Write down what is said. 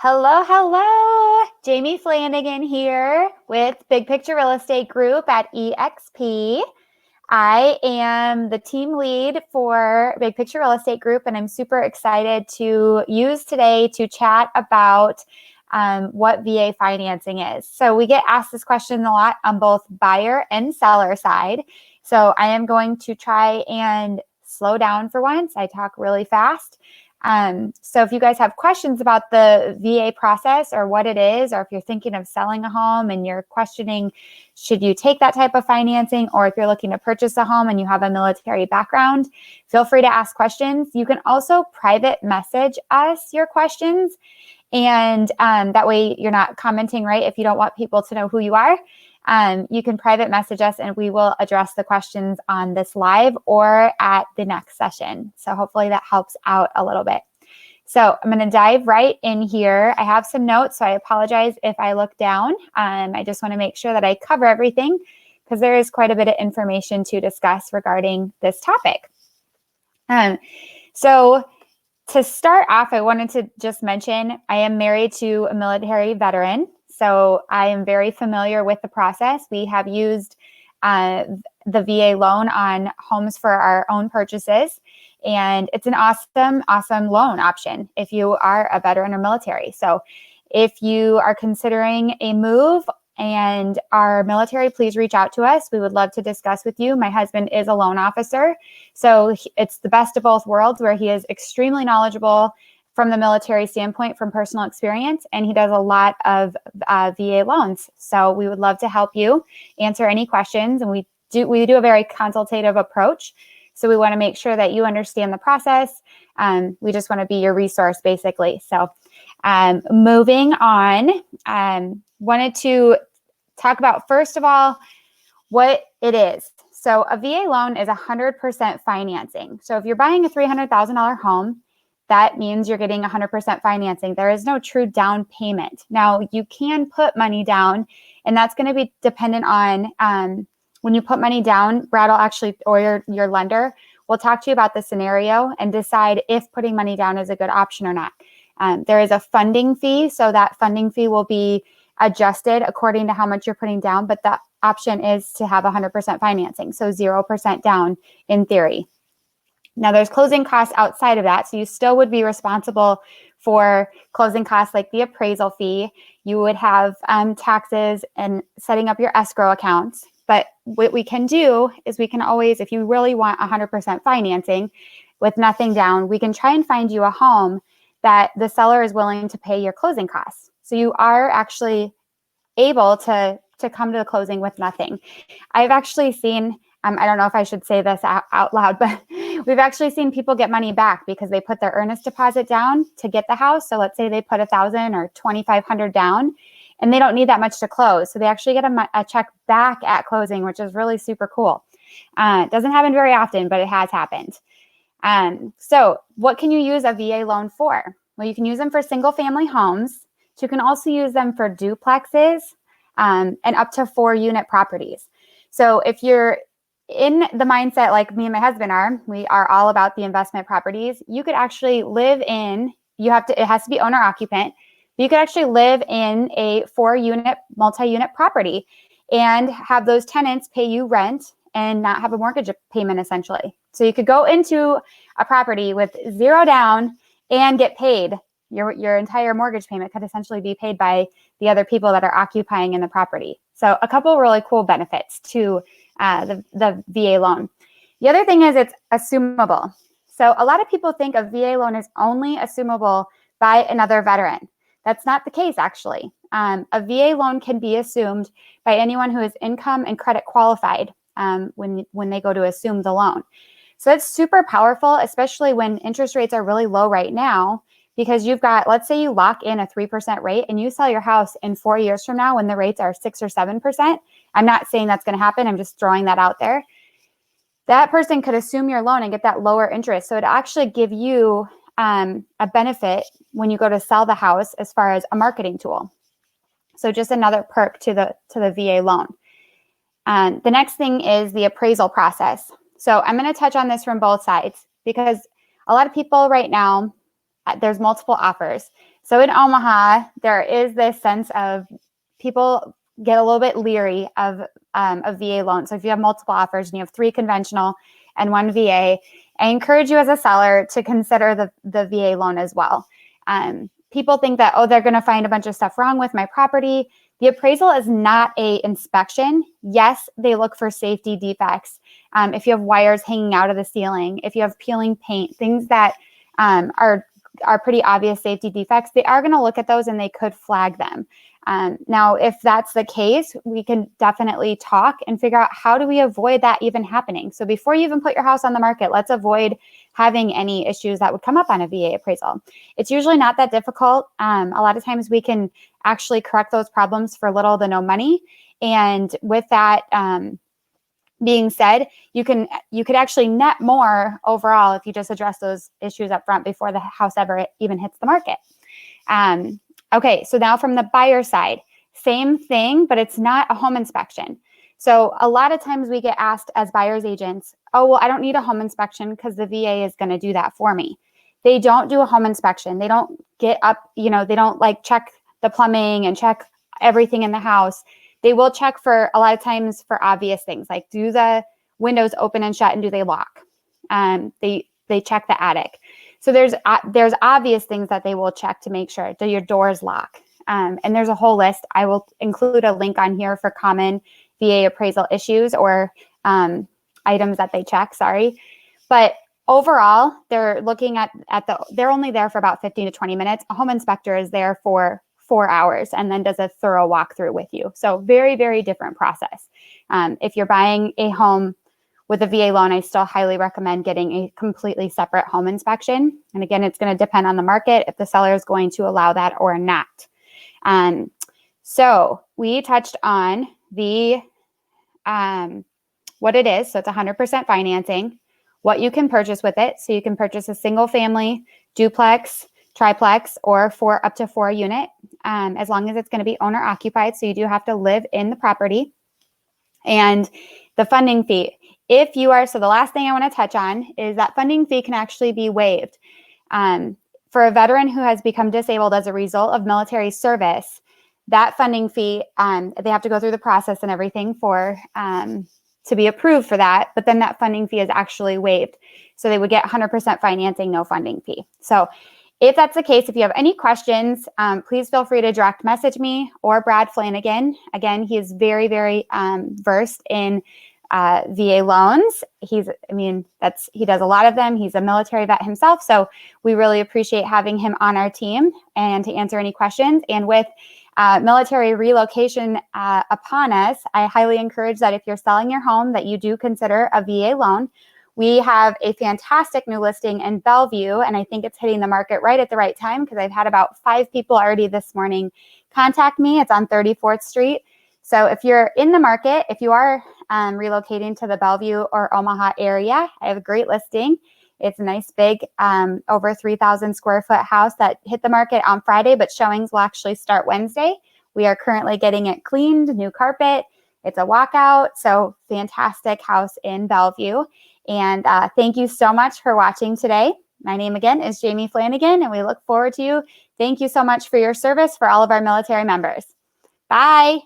Hello, hello. Jamie Flanagan here with Big Picture Real Estate Group at EXP. I am the team lead for Big Picture Real Estate Group, and I'm super excited to use today to chat about what VA financing is. So we get asked this question a lot on both buyer and seller side. So I am going to try and slow down for once. I talk really fast. So if you guys have questions about the VA process or what it is, or if you're thinking of selling a home and you're questioning, should you take that type of financing, or if you're looking to purchase a home and you have a military background, feel free to ask questions. You can also private message us your questions. And that way you're not commenting, right? If you don't want people to know who you are, you can private message us and we will address the questions on this live or at the next session. So hopefully that helps out a little bit. So I'm going to dive right in here. I have some notes, so I apologize if I look down. I just want to make sure that I cover everything because there is quite a bit of information to discuss regarding this topic. So to start off, I wanted to just mention I am married to a military veteran. So I am very familiar with the process. We have used the VA loan on homes for our own purchases. And it's an awesome, awesome loan option if you are a veteran or military. So if you are considering a move and are military, please reach out to us. We would love to discuss with you. My husband is a loan officer. So it's the best of both worlds where he is extremely knowledgeable from the military standpoint, from personal experience, and he does a lot of VA loans. So we would love to help you answer any questions, and we do a very consultative approach. So we want to make sure that you understand the process. We just want to be your resource, basically. So moving on, wanted to talk about, first of all, what it is. So a VA loan is 100% financing. So if you're buying a $300,000 home, that means you're getting 100% financing. There is no true down payment. Now, you can put money down, and that's going to be dependent on when you put money down, Brad will actually, or your lender will talk to you about the scenario and decide if putting money down is a good option or not. There is a funding fee, so that funding fee will be adjusted according to how much you're putting down, but the option is to have 100% financing, so 0% down in theory. Now, there's closing costs outside of that, so you still would be responsible for closing costs like the appraisal fee. You would have taxes and setting up your escrow accounts. But what we can do is we can always, if you really want 100% financing with nothing down, we can try and find you a home that the seller is willing to pay your closing costs. So you are actually able to come to the closing with nothing. I've actually seen, I don't know if I should say this out loud, but we've actually seen people get money back because they put their earnest deposit down to get the house. So let's say they put $1,000 or $2,500 down, and they don't need that much to close. So they actually get a check back at closing, which is really super cool. It doesn't happen very often, but it has happened. So what can you use a VA loan for? Well, you can use them for single family homes. You can also use them for duplexes and up to 4-unit properties. So if you're in the mindset like me and my husband are, we are all about the investment properties. You could actually live in, it has to be owner occupant. You could actually live in a 4-unit, multi-unit property and have those tenants pay you rent and not have a mortgage payment essentially. So you could go into a property with 0 down and get paid. Your entire mortgage payment could essentially be paid by the other people that are occupying in the property. So a couple of really cool benefits to the VA loan. The other thing is it's assumable. So a lot of people think a VA loan is only assumable by another veteran. That's not the case, actually. A VA loan can be assumed by anyone who is income and credit qualified when they go to assume the loan. So that's super powerful, especially when interest rates are really low right now, because you've got, let's say you lock in a 3% rate and you sell your house in 4 years from now when the rates are 6 or 7%. I'm not saying that's going to happen. I'm just throwing that out there. That person could assume your loan and get that lower interest. So it actually give you a benefit when you go to sell the house as far as a marketing tool. So just another perk to the VA loan. The next thing is the appraisal process. So I'm going to touch on this from both sides because a lot of people right now there's multiple offers. So in Omaha, there is this sense of people get a little bit leery of a VA loan. So if you have multiple offers and you have 3 conventional and 1 VA, I encourage you as a seller to consider the VA loan as well. People think that, oh, they're going to find a bunch of stuff wrong with my property. The appraisal is not an inspection. Yes, they look for safety defects. If you have wires hanging out of the ceiling, if you have peeling paint, things that are pretty obvious safety defects, they are going to look at those and they could flag them. Now, if that's the case, we can definitely talk and figure out how do we avoid that even happening. So before you even put your house on the market, let's avoid having any issues that would come up on a VA appraisal. It's usually not that difficult. A lot of times we can actually correct those problems for little to no money. And with that being said, you could actually net more overall if you just address those issues up front before the house ever even hits the market. Okay, so now from the buyer side, same thing, but it's not a home inspection. So a lot of times we get asked as buyer's agents, oh, well, I don't need a home inspection because the VA is going to do that for me. They don't do a home inspection. They don't get up, they don't like check the plumbing and check everything in the house. They will check for a lot of times for obvious things, like do the windows open and shut and do they lock? They check the attic. So there's obvious things that they will check to make sure. Do your doors lock? And there's a whole list. I will include a link on here for common VA appraisal issues or items that they check, But overall, they're looking at they're only there for about 15 to 20 minutes. A home inspector is there for 4 hours and then does a thorough walkthrough with you. So very, very different process. If you're buying a home with a VA loan, I still highly recommend getting a completely separate home inspection. And again, it's going to depend on the market if the seller is going to allow that or not. So we touched on the what it is. So it's 100% financing, what you can purchase with it. So you can purchase a single family, duplex, triplex, or up to 4 unit, as long as it's going to be owner occupied. So you do have to live in the property. And the funding fee. So the last thing I want to touch on is that funding fee can actually be waived. For a veteran who has become disabled as a result of military service, that funding fee, they have to go through the process and everything to be approved for that, but then that funding fee is actually waived. So they would get 100% financing, no funding fee. So if that's the case, if you have any questions, please feel free to direct message me or Brad Flanagan. Again, he is very, very versed in VA loans. He does a lot of them. He's a military vet himself. So we really appreciate having him on our team and to answer any questions. And with military relocation upon us, I highly encourage that if you're selling your home, that you do consider a VA loan. We have a fantastic new listing in Bellevue, and I think it's hitting the market right at the right time because I've had about 5 people already this morning contact me. It's on 34th Street. So if you're in the market, if you are relocating to the Bellevue or Omaha area, I have a great listing. It's a nice big over 3,000 square foot house that hit the market on Friday, but showings will actually start Wednesday. We are currently getting it cleaned, new carpet. It's a walkout. So fantastic house in Bellevue. And thank you so much for watching today. My name again is Jamie Flanagan, and we look forward to you. Thank you so much for your service for all of our military members. Bye.